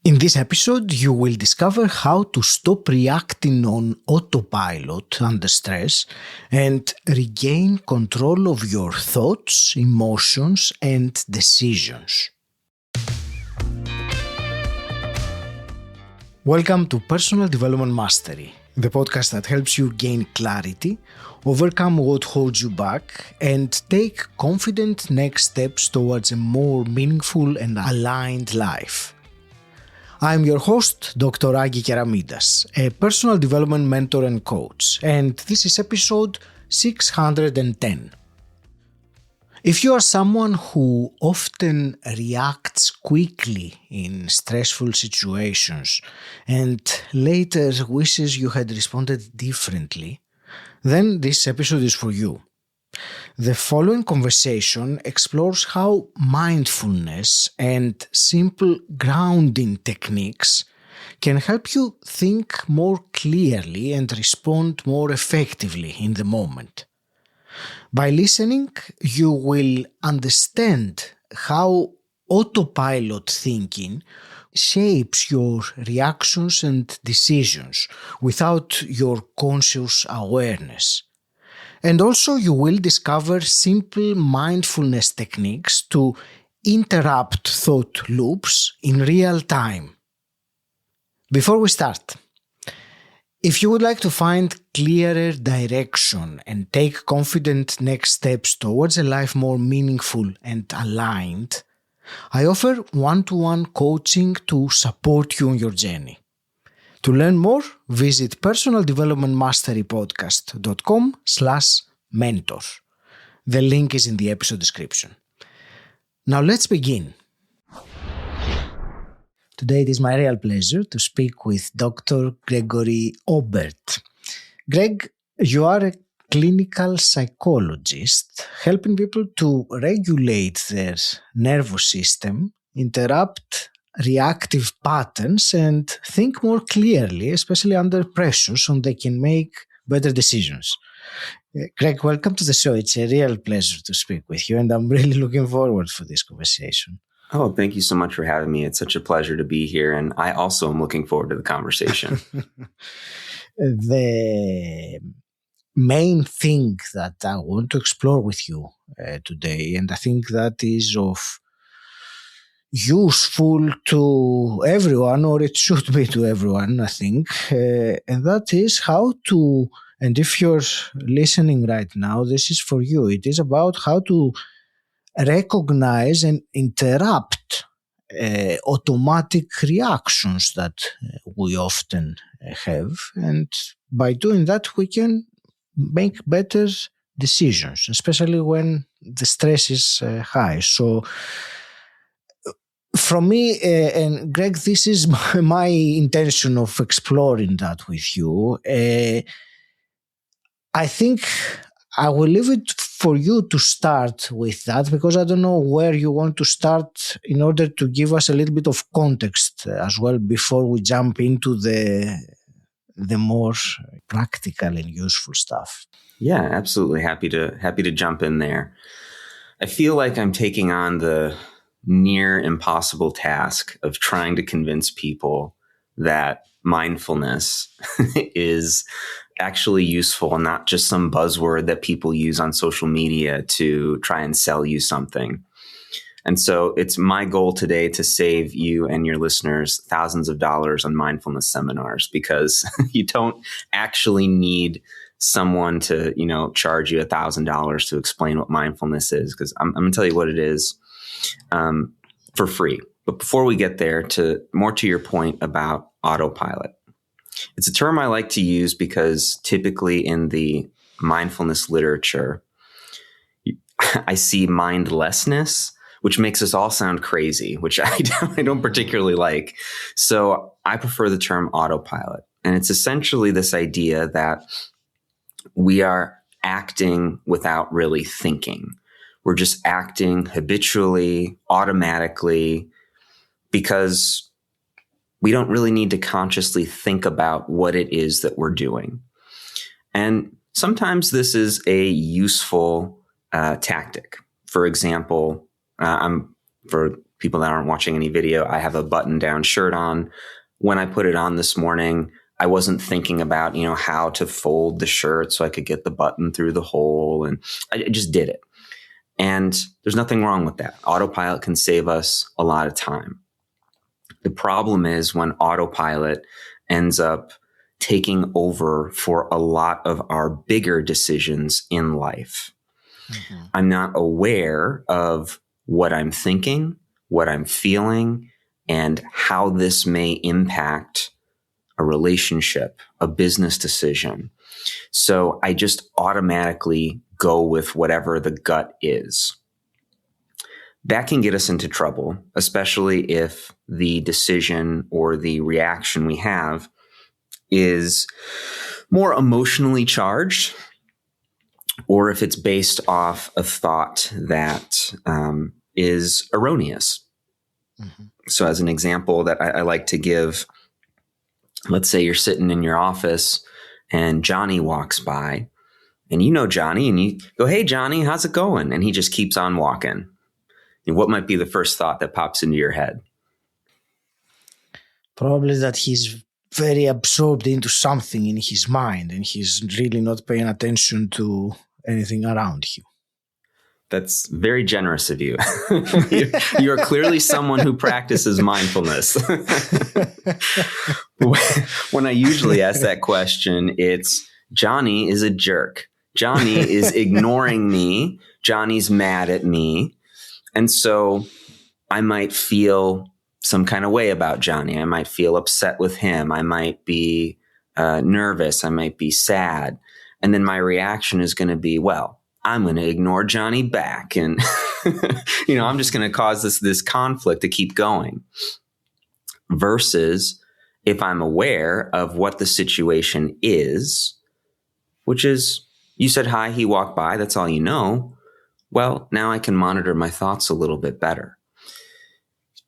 In this episode, you will discover how to stop reacting on autopilot under stress and regain control of your thoughts, emotions, and decisions. Welcome to Personal Development Mastery, the podcast that helps you gain clarity, overcome what holds you back, and take confident next steps towards a more meaningful and aligned life. I'm your host, Dr. Keramidas, a personal development mentor and coach, and this is episode 610. If you are someone who often reacts quickly in stressful situations and later wishes you had responded differently, then this episode is for you. The following conversation explores how mindfulness and simple grounding techniques can help you think more clearly and respond more effectively in the moment. By listening, you will understand how autopilot thinking shapes your reactions and decisions without your conscious awareness. And also you will discover simple mindfulness techniques to interrupt thought loops in real time. Before we start, if you would like to find clearer direction and take confident next steps towards a life more meaningful and aligned, I offer one-to-one coaching to support you on your journey. To learn more, visit personaldevelopmentmasterypodcast.com/mentor. The link is in the episode description. Now let's begin. Today it is my real pleasure to speak with Dr. Gregory Obert. Greg, you are a clinical psychologist helping people to regulate their nervous system, interrupt reactive patterns, and think more clearly, especially under pressure, so they can make better decisions. Greg, welcome to the show. It's a real pleasure to speak with you, and I'm really looking forward for this conversation. Oh, thank you so much for having me. It's such a pleasure to be here, and I also am looking forward to the conversation. The main thing that I want to explore with you today, and I think that is of useful to everyone, or it should be to everyone, I think, and that is how to, and if you're listening right now, this is for you. It is about how to recognize and interrupt automatic reactions that we often have, and by doing that we can make better decisions, especially when the stress is high. So from me, and Greg, this is my intention of exploring that with you. I think I will leave it for you to start with that, because I don't know where you want to start in order to give us a little bit of context as well before we jump into the more practical and useful stuff. Yeah, absolutely. Happy to jump in there. I feel like I'm taking on the near impossible task of trying to convince people that mindfulness is actually useful and not just some buzzword that people use on social media to try and sell you something. And so it's my goal today to save you and your listeners thousands of dollars on mindfulness seminars, because you don't actually need someone to, charge you $1,000 to explain what mindfulness is, because I'm going to tell you what it is for free. But before we get there, to your point about autopilot, it's a term I like to use because typically in the mindfulness literature, I see mindlessness, which makes us all sound crazy, which I don't particularly like. So I prefer the term autopilot. And it's essentially this idea that we are acting without really thinking. We're just acting habitually, automatically, because we don't really need to consciously think about what it is that we're doing. And sometimes this is a useful tactic. For example, for people that aren't watching any video, I have a button-down shirt on. When I put it on this morning, I wasn't thinking about, how to fold the shirt so I could get the button through the hole. And I just did it. And there's nothing wrong with that. Autopilot can save us a lot of time. The problem is when autopilot ends up taking over for a lot of our bigger decisions in life. Mm-hmm. I'm not aware of what I'm thinking, what I'm feeling, and how this may impact a relationship, a business decision. So I just automatically go with whatever the gut is. That can get us into trouble, especially if the decision or the reaction we have is more emotionally charged, or if it's based off a thought that is erroneous. Mm-hmm. So as an example that I like to give, let's say you're sitting in your office and Johnny walks by, and you know Johnny, and you go, "Hey, Johnny, how's it going?" And he just keeps on walking. And what might be the first thought that pops into your head? Probably that he's very absorbed into something in his mind and he's really not paying attention to anything around him. That's very generous of you. You're clearly someone who practices mindfulness. When I usually ask that question, it's Johnny is a jerk. Johnny is ignoring me. Johnny's mad at me. And so I might feel some kind of way about Johnny. I might feel upset with him. I might be nervous. I might be sad. And then my reaction is going to be, well, I'm going to ignore Johnny back. And, I'm just going to cause this conflict to keep going. Versus if I'm aware of what the situation is, which is, you said hi, he walked by, that's all you know. Well, now I can monitor my thoughts a little bit better.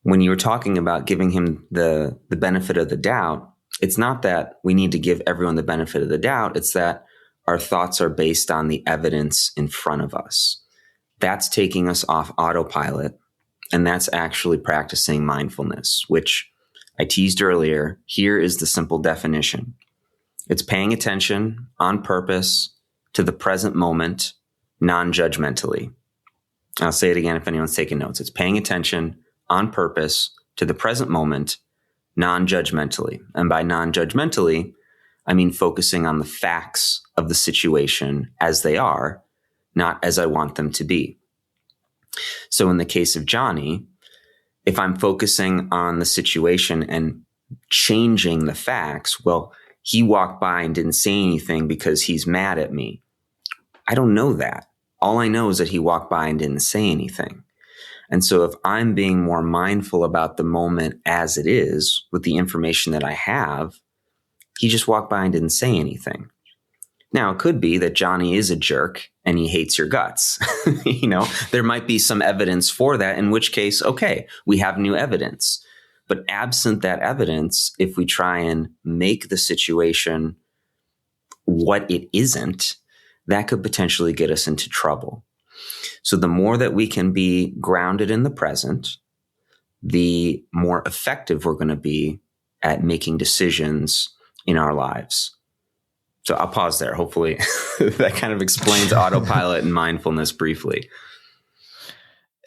When you were talking about giving him the benefit of the doubt, it's not that we need to give everyone the benefit of the doubt. It's that our thoughts are based on the evidence in front of us. That's taking us off autopilot. And that's actually practicing mindfulness, which I teased earlier. Here is the simple definition. It's paying attention on purpose to the present moment, non-judgmentally. I'll say it again if anyone's taking notes. It's paying attention on purpose to the present moment, non-judgmentally. And by non-judgmentally, I mean focusing on the facts of the situation as they are, not as I want them to be. So in the case of Johnny, if I'm focusing on the situation and changing the facts, well, he walked by and didn't say anything because he's mad at me. I don't know that. All I know is that he walked by and didn't say anything. And so if I'm being more mindful about the moment as it is with the information that I have, he just walked by and didn't say anything. Now, it could be that Johnny is a jerk and he hates your guts. There might be some evidence for that, in which case, okay, we have new evidence. But absent that evidence, if we try and make the situation what it isn't, that could potentially get us into trouble. So the more that we can be grounded in the present, the more effective we're going to be at making decisions in our lives. So I'll pause there. Hopefully that kind of explains autopilot and mindfulness briefly.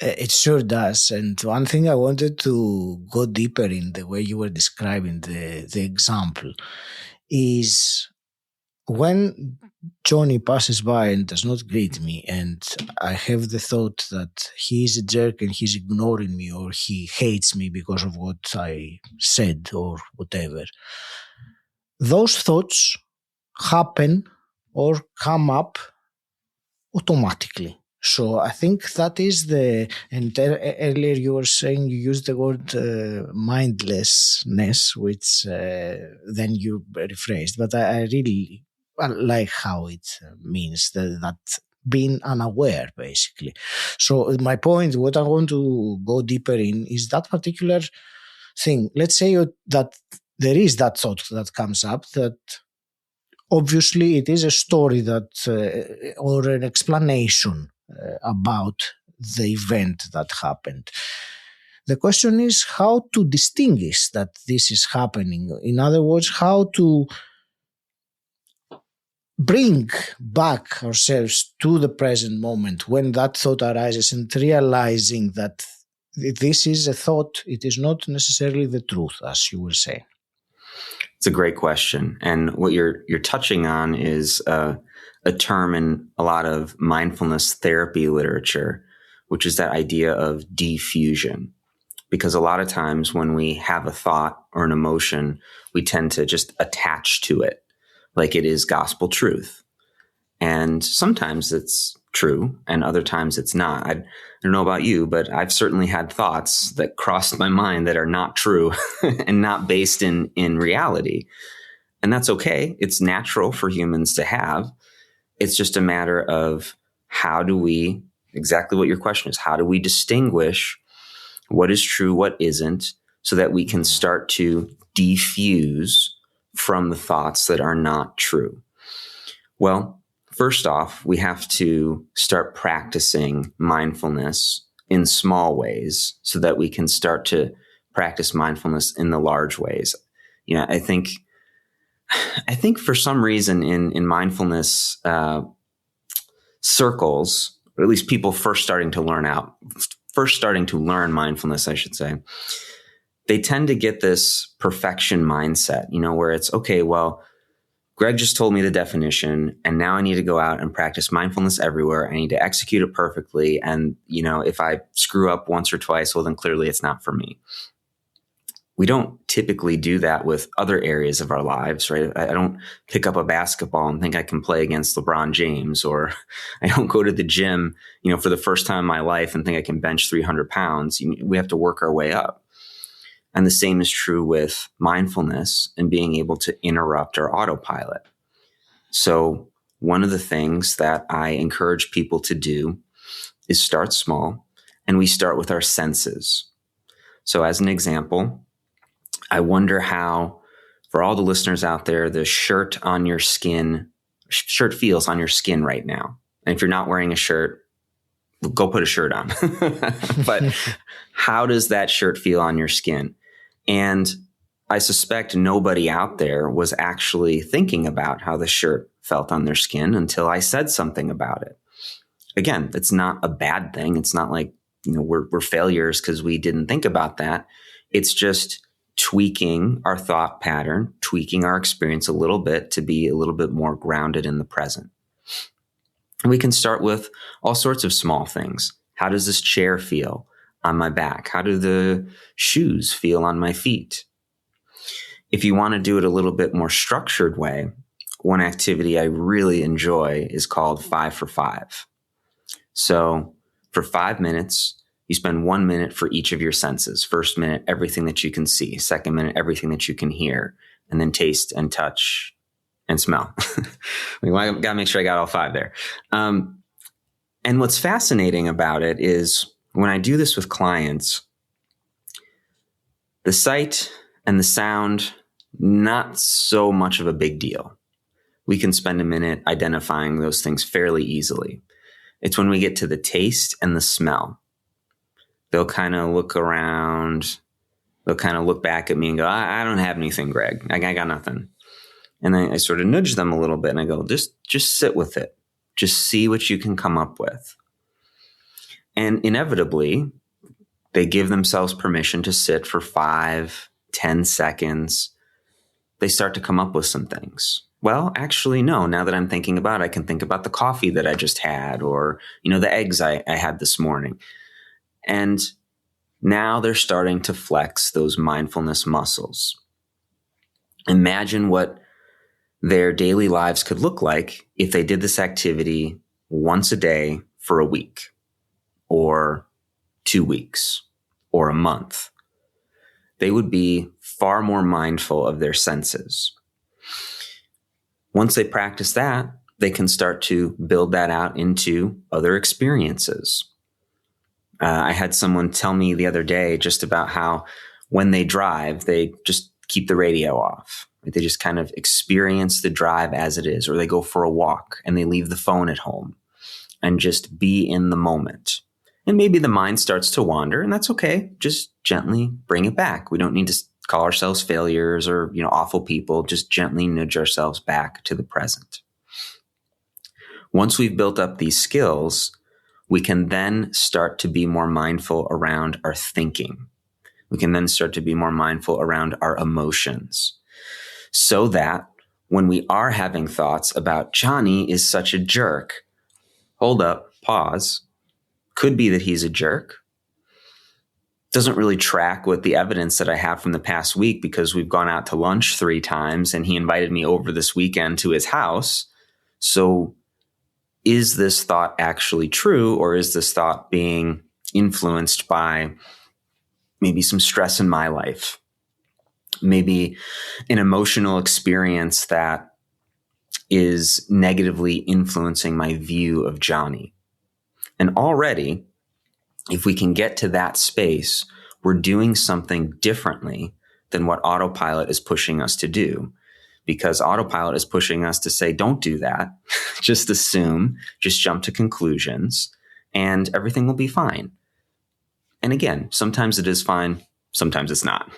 It sure does. And one thing I wanted to go deeper in the way you were describing the example is when Johnny passes by and does not greet me and I have the thought that he is a jerk and he's ignoring me or he hates me because of what I said or whatever, those thoughts happen or come up automatically. So I think that is earlier you were saying you used the word mindlessness, which then you rephrased, but I really like how it means that being unaware, basically. So my point, what I want to go deeper in is that particular thing. Let's say that there is that thought that comes up that obviously it is a story that or an explanation about the event that happened. The question is how to distinguish that this is happening. In other words, how to bring back ourselves to the present moment when that thought arises, and realizing that this is a thought, it is not necessarily the truth, as you were saying. It's a great question. And what you're touching on is a term in a lot of mindfulness therapy literature, which is that idea of defusion. Because a lot of times when we have a thought or an emotion, we tend to just attach to it like it is gospel truth. And sometimes it's true and other times it's not. I don't know about you, but I've certainly had thoughts that crossed my mind that are not true and not based in reality. And that's okay. It's natural for humans to have. It's just a matter of exactly what your question is, how do we distinguish what is true, what isn't, so that we can start to defuse from the thoughts that are not true? Well, first off, we have to start practicing mindfulness in small ways so that we can start to practice mindfulness in the large ways. I think for some reason in mindfulness circles, or at least people first starting to learn mindfulness, I should say, they tend to get this perfection mindset, where it's, okay, well, Greg just told me the definition, and now I need to go out and practice mindfulness everywhere. I need to execute it perfectly. And, if I screw up once or twice, well, then clearly it's not for me. We don't typically do that with other areas of our lives, right? I don't pick up a basketball and think I can play against LeBron James, or I don't go to the gym, for the first time in my life and think I can bench 300 pounds. We have to work our way up. And the same is true with mindfulness and being able to interrupt our autopilot. So one of the things that I encourage people to do is start small, and we start with our senses. So as an example, I wonder how, for all the listeners out there, the shirt feels on your skin right now. And if you're not wearing a shirt, go put a shirt on. But how does that shirt feel on your skin? And I suspect nobody out there was actually thinking about how the shirt felt on their skin until I said something about it. Again, it's not a bad thing. It's not like, we're failures because we didn't think about that. It's just tweaking our thought pattern, tweaking our experience a little bit to be a little bit more grounded in the present. And we can start with all sorts of small things. How does this chair feel on my back? How do the shoes feel on my feet? If you want to do it a little bit more structured way, one activity I really enjoy is called 5 for 5. So for 5 minutes, you spend 1 minute for each of your senses. First minute, everything that you can see. Second minute, everything that you can hear. And then taste and touch and smell. I got to make sure I got all 5 there. And what's fascinating about it is when I do this with clients, the sight and the sound, not so much of a big deal. We can spend a minute identifying those things fairly easily. It's when we get to the taste and the smell. They'll kind of look around. They'll kind of look back at me and go, I don't have anything, Greg. I got nothing. And I sort of nudge them a little bit and I go, just sit with it. Just see what you can come up with. And inevitably, they give themselves permission to sit for 5, 10 seconds. They start to come up with some things. Well, actually, no. Now that I'm thinking about it, I can think about the coffee that I just had, or, the eggs I had this morning. And now they're starting to flex those mindfulness muscles. Imagine what their daily lives could look like if they did this activity once a day for a week, or 2 weeks, or a month. They would be far more mindful of their senses. Once they practice that, they can start to build that out into other experiences. I had someone tell me the other day just about how when they drive, they just keep the radio off. They just kind of experience the drive as it is, or they go for a walk and they leave the phone at home and just be in the moment. And maybe the mind starts to wander, and that's okay. Just gently bring it back. We don't need to call ourselves failures or, awful people. Just gently nudge ourselves back to the present. Once we've built up these skills, we can then start to be more mindful around our thinking. We can then start to be more mindful around our emotions, so that when we are having thoughts about Johnny is such a jerk, hold up, pause. Could be that he's a jerk. Doesn't really track with the evidence that I have from the past week, because we've gone out to lunch 3 times and he invited me over this weekend to his house. So is this thought actually true, or is this thought being influenced by maybe some stress in my life? Maybe an emotional experience that is negatively influencing my view of Johnny. And already, if we can get to that space, we're doing something differently than what Autopilot is pushing us to do. Because Autopilot is pushing us to say, don't do that. Just assume, just jump to conclusions, and everything will be fine. And again, sometimes it is fine, sometimes it's not.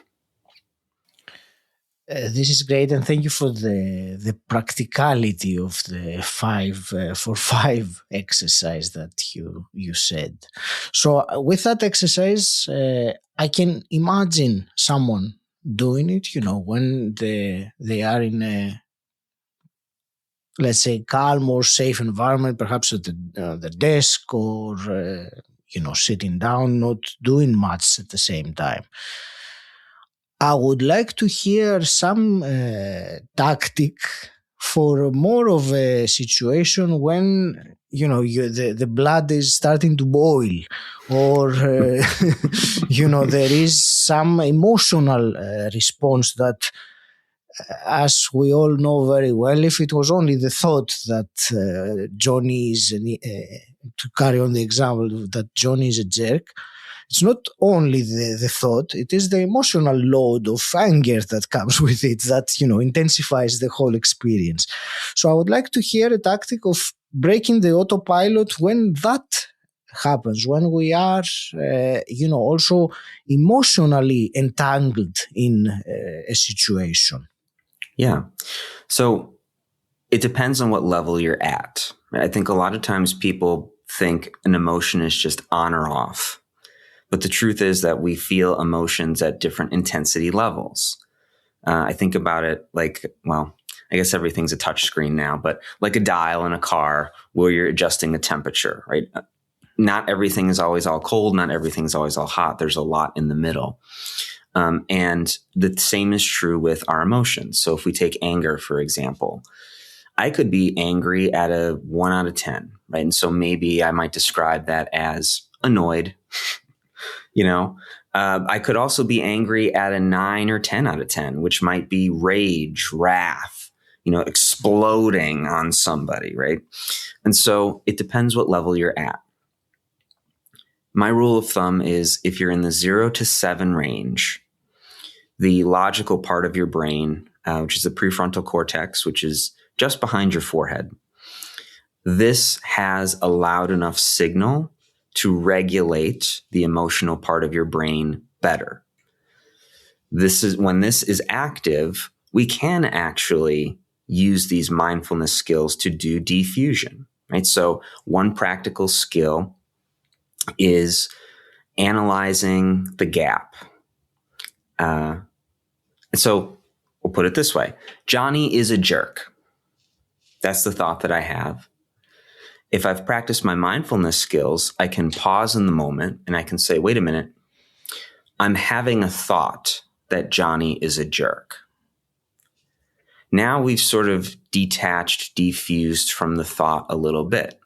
This is great, and thank you for the practicality of the 5-for-5 exercise that you said. So with that exercise, I can imagine someone doing it, when they are in a, let's say, calm or safe environment, perhaps at the desk, or sitting down, not doing much at the same time. I would like to hear some tactic for more of a situation when the blood is starting to boil, or there is some emotional response that, as we all know very well, if it was only the thought that Johnny is, to carry on the example, that Johnny is a jerk, it's not only the thought, it is the emotional load of anger that comes with it that, intensifies the whole experience. So I would like to hear a tactic of breaking the autopilot when that happens, when we are, also emotionally entangled in a situation. Yeah. So it depends on what level you're at. I think a lot of times people think an emotion is just on or off. But the truth is that we feel emotions at different intensity levels. I think about it like, well, I guess everything's a touch screen now, but like a dial in a car where you're adjusting the temperature, right? Not everything is always all cold. Not everything's always all hot. There's a lot in the middle. And the same is true with our emotions. So if we take anger, for example, I could be angry at a 1 out of 10, right? And so maybe I might describe that as annoyed. I could also be angry at a 9 or 10 out of 10, which might be rage, wrath, exploding on somebody, right? And so it depends what level you're at. My rule of thumb is if you're in the 0 to 7 range, the logical part of your brain, which is the prefrontal cortex, which is just behind your forehead, this has a loud enough signal to regulate the emotional part of your brain better. When this is active, we can actually use these mindfulness skills to do defusion, right? So one practical skill is analyzing the gap. And so we'll put it this way. Johnny is a jerk. That's the thought that I have. If I've practiced my mindfulness skills, I can pause in the moment and I can say, wait a minute, I'm having a thought that Johnny is a jerk. Now we've sort of detached, defused from the thought a little bit.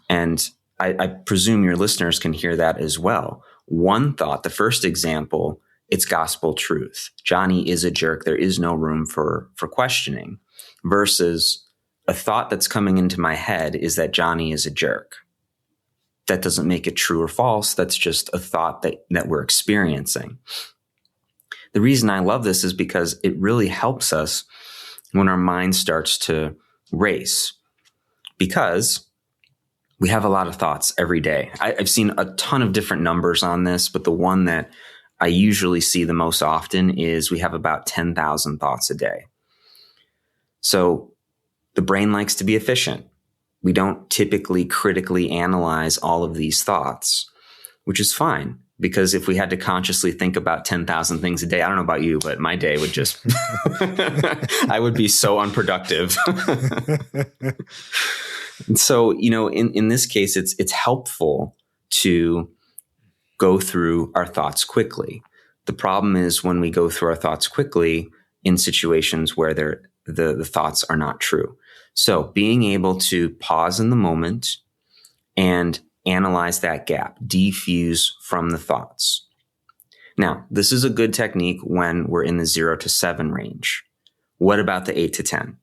And I presume your listeners can hear that as well. One thought, the first example, it's gospel truth. Johnny is a jerk. There is no room for questioning. Versus a thought that's coming into my head is that Johnny is a jerk. That doesn't make it true or false. That's just a thought that we're experiencing. The reason I love this is because it really helps us when our mind starts to race. Because we have a lot of thoughts every day. I've seen a ton of different numbers on this, but the one that I usually see the most often is we have about 10,000 thoughts a day. So the brain likes to be efficient. We don't typically critically analyze all of these thoughts, which is fine, because if we had to consciously think about 10,000 things a day, I don't know about you, but my day would just, I would be so unproductive. And so, in this case, it's helpful to go through our thoughts quickly. The problem is when we go through our thoughts quickly in situations where the thoughts are not true. So being able to pause in the moment and analyze that gap, defuse from the thoughts. Now, this is a good technique when we're in the 0 to 7 range. What about the 8 to 10?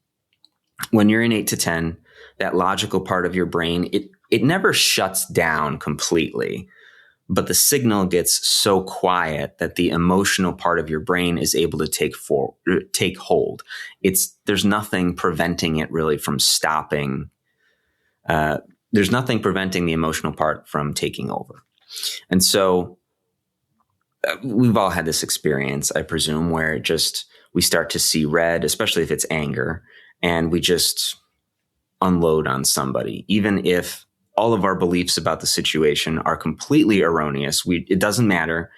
When you're in 8 to 10, that logical part of your brain, it never shuts down completely, but the signal gets so quiet that the emotional part of your brain is able to take hold. There's nothing preventing it really from stopping. There's nothing preventing the emotional part from taking over. And so we've all had this experience, I presume, where we start to see red, especially if it's anger, and we just unload on somebody, even if all of our beliefs about the situation are completely erroneous. It doesn't matter.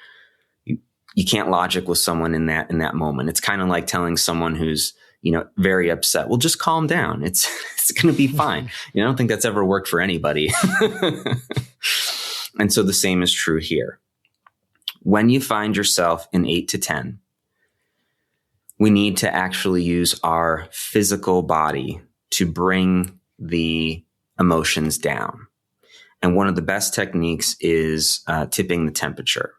You can't logic with someone in that moment. It's kind of like telling someone who's, very upset, well, just calm down. It's going to be fine. I don't think that's ever worked for anybody. And so the same is true here. When you find yourself in 8 to 10, we need to actually use our physical body to bring the emotions down. And one of the best techniques is tipping the temperature.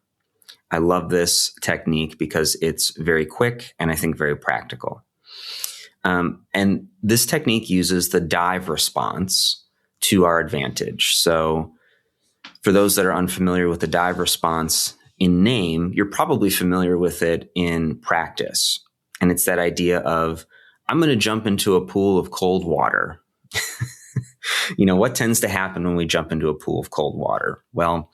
I love this technique because it's very quick and I think very practical. And this technique uses the dive response to our advantage. So for those that are unfamiliar with the dive response in name, you're probably familiar with it in practice. And it's that idea of, I'm going to jump into a pool of cold water. What tends to happen when we jump into a pool of cold water? Well,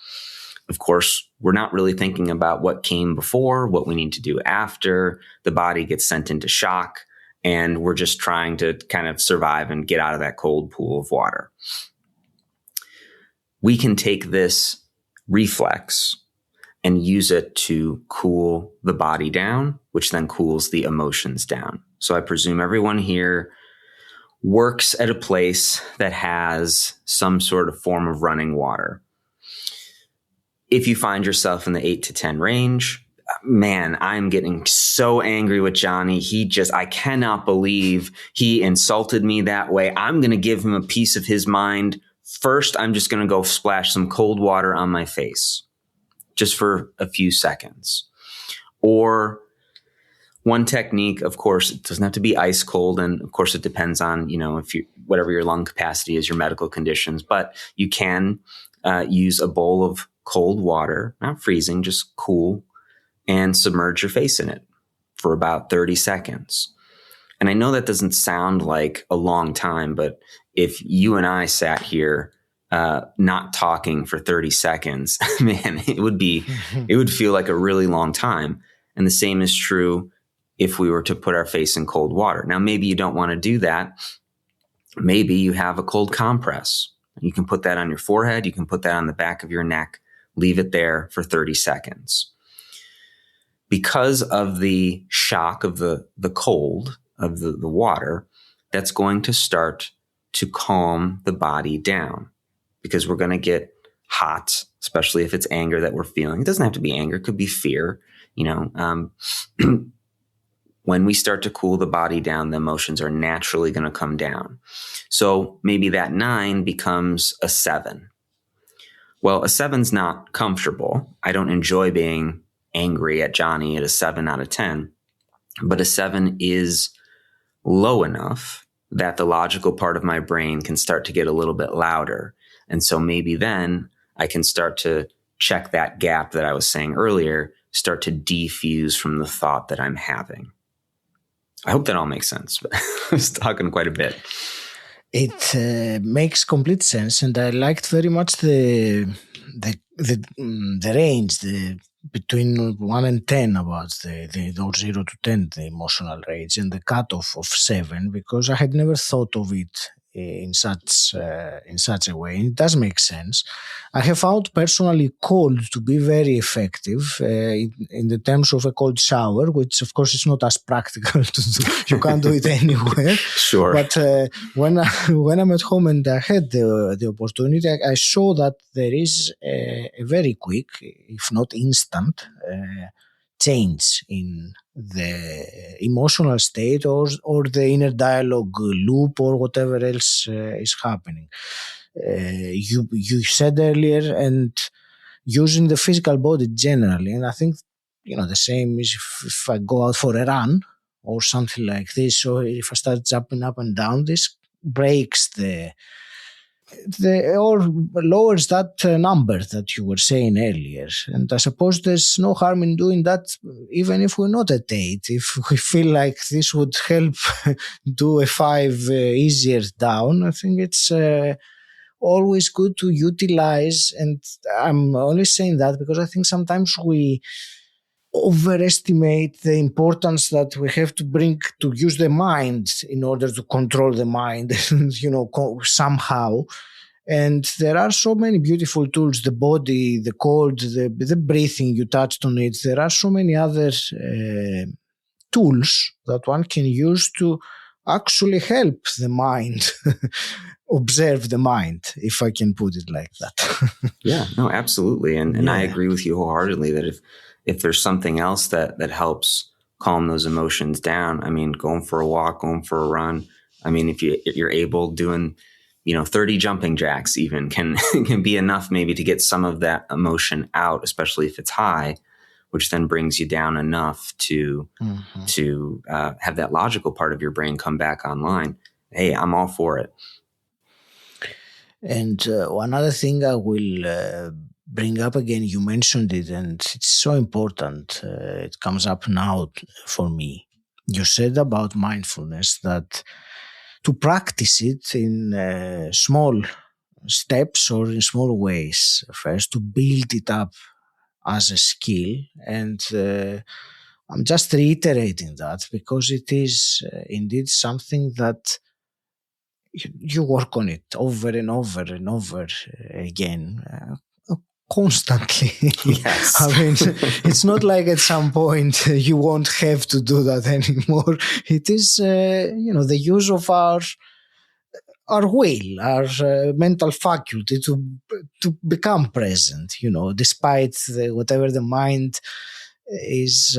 of course, we're not really thinking about what came before, what we need to do after. The body gets sent into shock, and we're just trying to kind of survive and get out of that cold pool of water. We can take this reflex and use it to cool the body down, which then cools the emotions down. So I presume everyone here works at a place that has some sort of form of running water. If you find yourself in the 8 to 10 range, man, I'm getting so angry with Johnny. I cannot believe he insulted me that way. I'm going to give him a piece of his mind. First, I'm just going to go splash some cold water on my face just for a few seconds. Or one technique, of course, it doesn't have to be ice cold. And of course, it depends on, whatever your lung capacity is, your medical conditions, but you can use a bowl of cold water, not freezing, just cool, and submerge your face in it for about 30 seconds. And I know that doesn't sound like a long time, but if you and I sat here not talking for 30 seconds, man, it would feel like a really long time. And the same is true if we were to put our face in cold water. Now, maybe you don't want to do that. Maybe you have a cold compress. You can put that on your forehead. You can put that on the back of your neck. Leave it there for 30 seconds. Because of the shock of the cold of the water, that's going to start to calm the body down, because we're going to get hot, especially if it's anger that we're feeling. It doesn't have to be anger. It could be fear. When we start to cool the body down, the emotions are naturally going to come down. So maybe that 9 becomes a 7. Well, a 7's not comfortable. I don't enjoy being angry at Johnny at a 7 out of 10, but a 7 is low enough that the logical part of my brain can start to get a little bit louder. And so maybe then I can start to check that gap that I was saying earlier, start to defuse from the thought that I'm having. I hope that all makes sense, but I was talking quite a bit. It makes complete sense, and I liked very much the range, between 1 and 10, about the or 0 to 10, the emotional range, and the cutoff of 7, because I had never thought of it in such a way. It does make sense. I have found personally cold to be very effective in the terms of a cold shower, which of course is not as practical to do. You can't do it anywhere. Sure. But when I'm at home and I had the opportunity, I saw that there is a very quick, if not instant, change in the emotional state or the inner dialogue loop or whatever else is happening. You said earlier, and using the physical body generally, and I think the same is if I go out for a run or something like this, or if I start jumping up and down, this breaks or lowers that number that you were saying earlier. And I suppose there's no harm in doing that, even if we're not at 8. If we feel like this would help do a 5 easier down, I think it's always good to utilize. And I'm only saying that because I think sometimes we overestimate the importance that we have to bring to use the mind in order to control the mind, somehow. And there are so many beautiful tools, the body, the cold, the breathing, you touched on it. There are so many other tools that one can use to actually help the mind, observe the mind, if I can put it like that. Yeah, no, absolutely. And I agree with you wholeheartedly that if there's something else that helps calm those emotions down, I mean, going for a walk, going for a run, I mean, if you're able, doing 30 jumping jacks even can be enough maybe to get some of that emotion out, especially if it's high, which then brings you down enough to have that logical part of your brain come back online. Hey, I'm all for it. And one other thing I will bring up again, you mentioned it, and it's so important. It comes up now for me. You said about mindfulness that to practice it in small steps or in small ways first, to build it up as a skill. And I'm just reiterating that because it is indeed something that you work on it over and over and over again, constantly. Yes. I mean, it's not like at some point you won't have to do that anymore. It is, the use of our will, our mental faculty to become present, despite whatever the mind is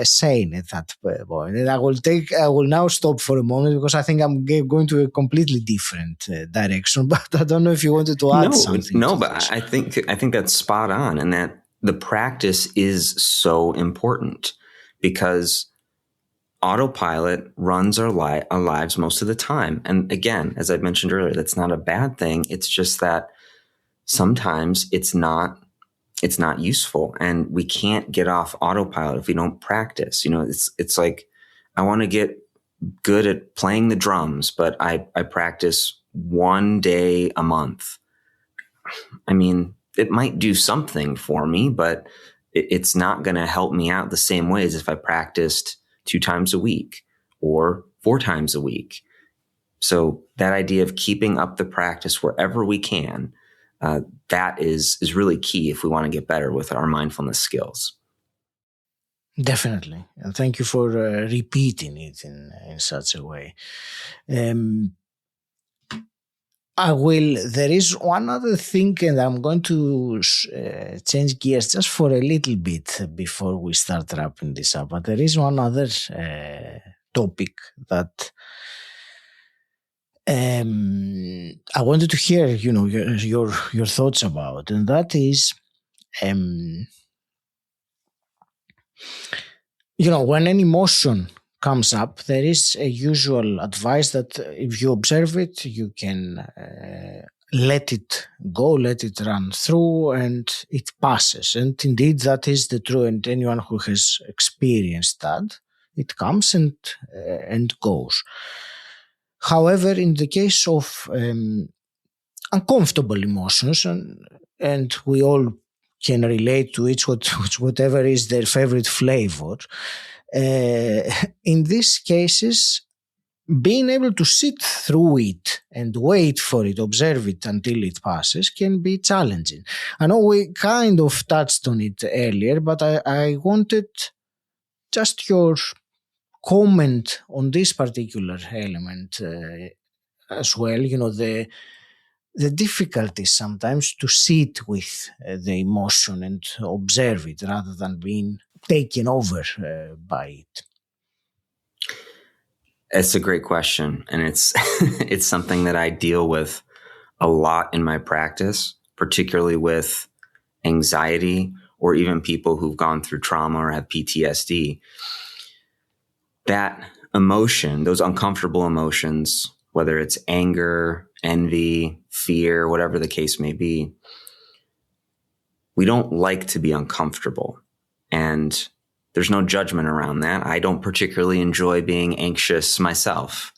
saying at that point. And I will now stop for a moment because I think I'm going to a completely different direction, but I don't know if you wanted to add something. No, but I think that's spot on, and that the practice is so important because autopilot runs our lives most of the time. And again, as I mentioned earlier, that's not a bad thing. It's just that sometimes it's not useful, and we can't get off autopilot if we don't practice. It's like I want to get good at playing the drums, but I practice one day a month. I mean, it might do something for me, but it's not going to help me out the same way as if I practiced 2 times a week or 4 times a week. So that idea of keeping up the practice wherever we can, that is really key if we want to get better with our mindfulness skills. Definitely. And thank you for repeating it in such a way. There is one other thing, and I'm going to change gears just for a little bit before we start wrapping this up. But there is one other topic that I wanted to hear, your thoughts about, and that is, when an emotion comes up, there is a usual advice that if you observe it, you can let it go, let it run through, and it passes. And indeed, that is the true. And anyone who has experienced that, it comes and goes. However, in the case of uncomfortable emotions, and we all can relate to it, whatever is their favorite flavor, in these cases, being able to sit through it and wait for it, observe it until it passes, can be challenging. I know we kind of touched on it earlier, but I wanted just your comment on this particular element as well. The difficulty sometimes to sit with the emotion and observe it rather than being taken over by it. It's a great question. And it's it's something that I deal with a lot in my practice, particularly with anxiety or even people who've gone through trauma or have PTSD. That emotion, those uncomfortable emotions, whether it's anger, envy, fear, whatever the case may be, we don't like to be uncomfortable. And there's no judgment around that. I don't particularly enjoy being anxious myself.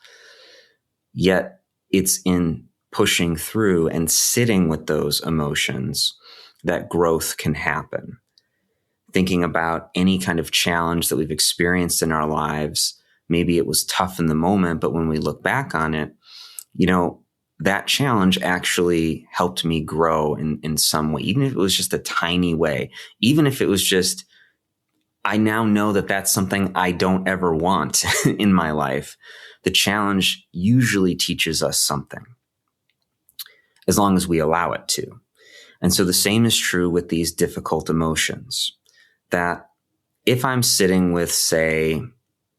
Yet it's in pushing through and sitting with those emotions that growth can happen. Thinking about any kind of challenge that we've experienced in our lives, maybe it was tough in the moment, but when we look back on it, that challenge actually helped me grow in some way, even if it was just a tiny way, even if it was just, I now know that that's something I don't ever want in my life. The challenge usually teaches us something, as long as we allow it to. And so the same is true with these difficult emotions, that if I'm sitting with, say,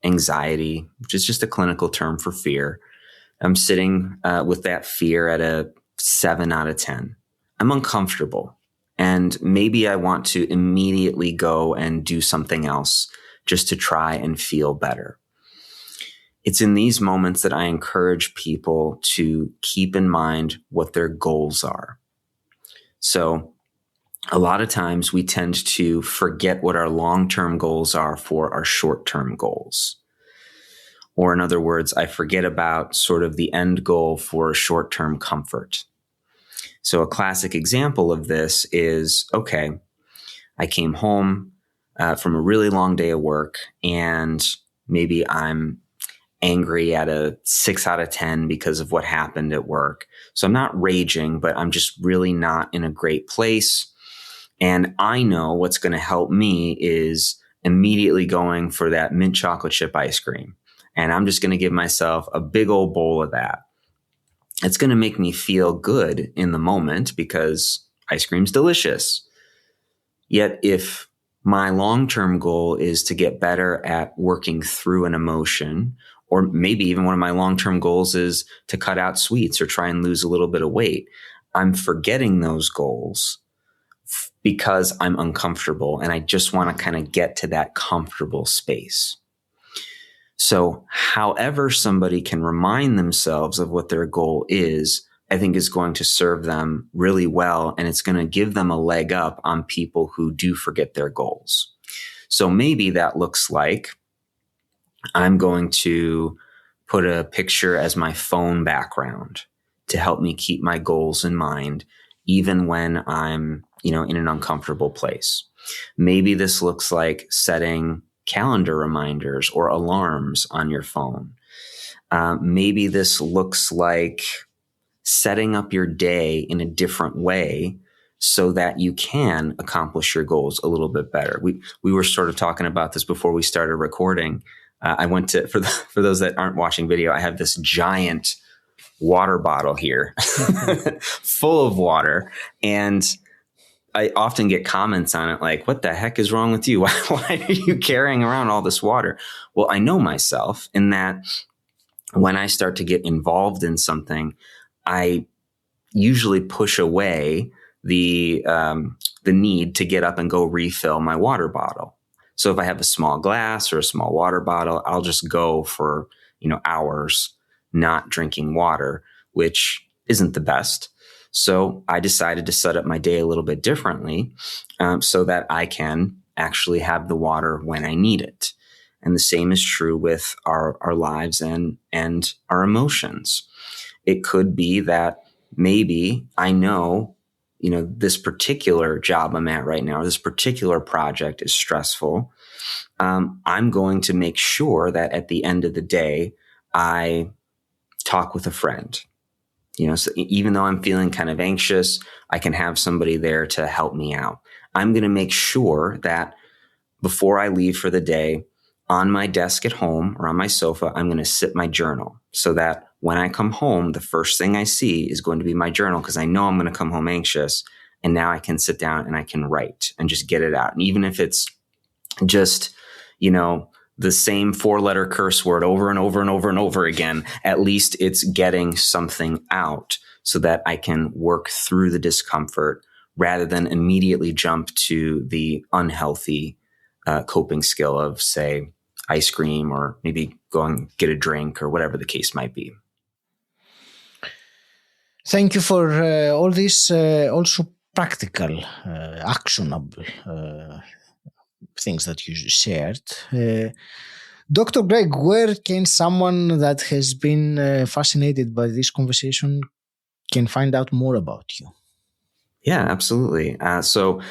anxiety, which is just a clinical term for fear, I'm sitting with that fear at a 7 out of 10. I'm uncomfortable. And maybe I want to immediately go and do something else just to try and feel better. It's in these moments that I encourage people to keep in mind what their goals are. So a lot of times we tend to forget what our long-term goals are for our short-term goals. Or in other words, I forget about sort of the end goal for short-term comfort. So a classic example of this is, okay, I came home from a really long day of work, and maybe I'm angry at a 6 out of 10 because of what happened at work. So I'm not raging, but I'm just really not in a great place. And I know what's going to help me is immediately going for that mint chocolate chip ice cream. And I'm just going to give myself a big old bowl of that. It's going to make me feel good in the moment because ice cream's delicious. Yet if my long-term goal is to get better at working through an emotion, or maybe even one of my long-term goals is to cut out sweets or try and lose a little bit of weight, I'm forgetting those goals because I'm uncomfortable and I just want to kind of get to that comfortable space. So however somebody can remind themselves of what their goal is, I think is going to serve them really well, and it's going to give them a leg up on people who do forget their goals. So maybe that looks like I'm going to put a picture as my phone background to help me keep my goals in mind, even when I'm, in an uncomfortable place. Maybe this looks like setting calendar reminders or alarms on your phone. Maybe this looks like setting up your day in a different way so that you can accomplish your goals a little bit better. We were sort of talking about this before we started recording. I went to, for those that aren't watching video, I have this giant water bottle here full of water. And I often get comments on it like, what the heck is wrong with you? Why are you carrying around all this water? Well, I know myself in that when I start to get involved in something, I usually push away the need to get up and go refill my water bottle. So if I have a small glass or a small water bottle, I'll just go for, hours not drinking water, which isn't the best. So I decided to set up my day a little bit differently so that I can actually have the water when I need it. And the same is true with our lives and our emotions. It could be that maybe I know, this particular job I'm at right now, this particular project is stressful. I'm going to make sure that at the end of the day, I talk with a friend. So even though I'm feeling kind of anxious, I can have somebody there to help me out. I'm going to make sure that before I leave for the day, on my desk at home or on my sofa, I'm going to sit my journal so that when I come home, the first thing I see is going to be my journal because I know I'm going to come home anxious. And now I can sit down and I can write and just get it out. And even if it's just, the same 4-letter curse word over and over and over and over again, at least it's getting something out so that I can work through the discomfort rather than immediately jump to the unhealthy coping skill of, say, ice cream or maybe go and get a drink or whatever the case might be. Thank you for all this also practical, actionable things that you shared. Dr. Greg, where can someone that has been fascinated by this conversation can find out more about you? Yeah, absolutely. So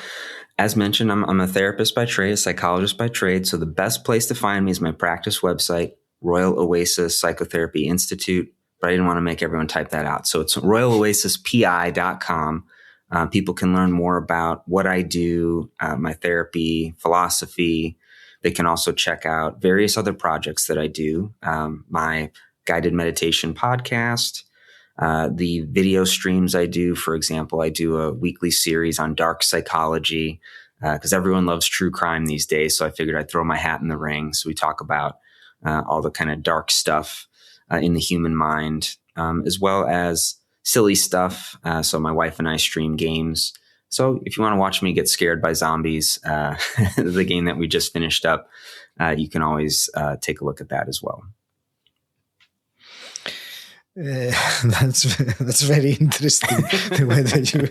as mentioned, I'm a therapist by trade, a psychologist by trade. So the best place to find me is my practice website, Royal Oasis Psychotherapy Institute. But I didn't want to make everyone type that out. So it's royaloasispi.com. People can learn more about what I do, my therapy, philosophy. They can also check out various other projects that I do, my guided meditation podcast, the video streams I do. For example, I do a weekly series on dark psychology because everyone loves true crime these days. So I figured I'd throw my hat in the ring. So we talk about all the kind of dark stuff in the human mind, as well as silly stuff. So my wife and I stream games. So if you want to watch me get scared by zombies, the game that we just finished up, you can always take a look at that as well. That's very interesting. The way that you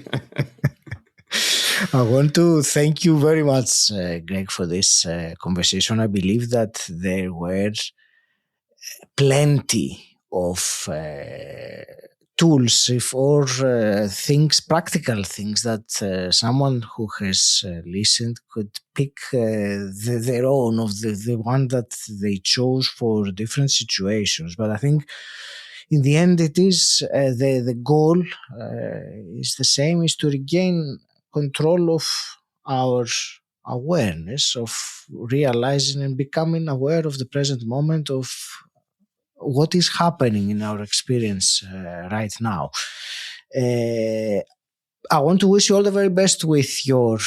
I want to thank you very much, Greg, for this conversation. I believe that there were plenty of tools or things, practical things that someone who has listened could pick their own of the one that they chose for different situations. But I think in the end, it is the goal is the same, is to regain control of our awareness, of realizing and becoming aware of the present moment, of what is happening in our experience right now. I want to wish you all the very best with your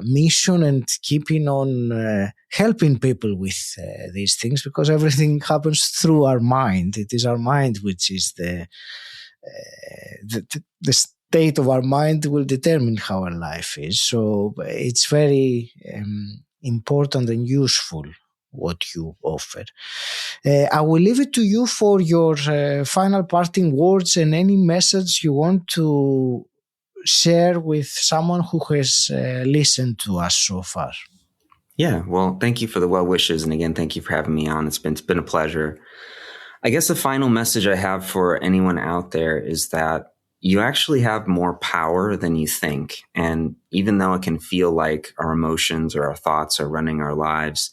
mission and keeping on helping people with these things, because everything happens through our mind. It is our mind which is the state of our mind will determine how our life is. So it's very important and useful what you offer. I will leave it to you for your final parting words and any message you want to share with someone who has listened to us so far. Yeah, well, thank you for the well wishes. And again, thank you for having me on. It's been a pleasure. I guess the final message I have for anyone out there is that you actually have more power than you think. And even though it can feel like our emotions or our thoughts are running our lives,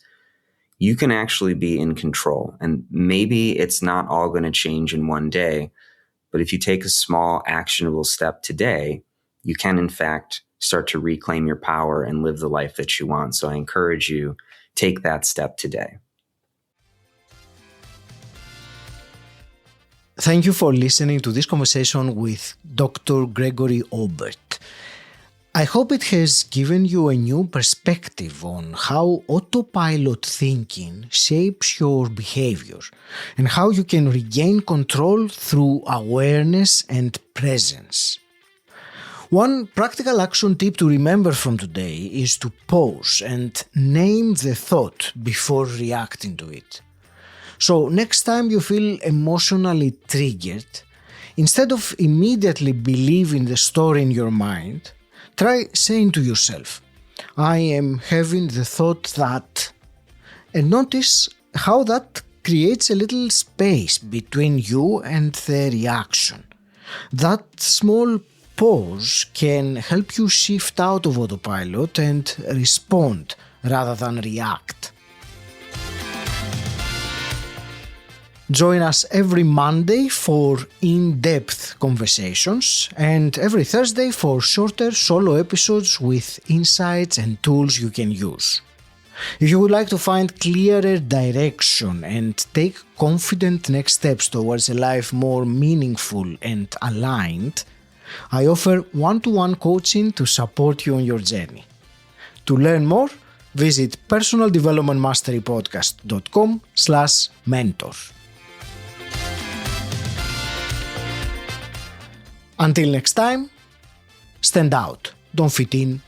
you can actually be in control. And maybe it's not all going to change in one day, but if you take a small actionable step today, you can in fact start to reclaim your power and live the life that you want. So I encourage you, take that step today. Thank you for listening to this conversation with Dr. Gregory Obert. I hope it has given you a new perspective on how autopilot thinking shapes your behavior and how you can regain control through awareness and presence. One practical action tip to remember from today is to pause and name the thought before reacting to it. So next time you feel emotionally triggered, instead of immediately believing the story in your mind, try saying to yourself, I am having the thought that, and notice how that creates a little space between you and the reaction. That small pause can help you shift out of autopilot and respond rather than react. Join us every Monday for in-depth conversations and every Thursday for shorter solo episodes with insights and tools you can use. If you would like to find clearer direction and take confident next steps towards a life more meaningful and aligned, I offer one-to-one coaching to support you on your journey. To learn more, visit personaldevelopmentmasterypodcast.com/mentor. Until next time, stand out, don't fit in,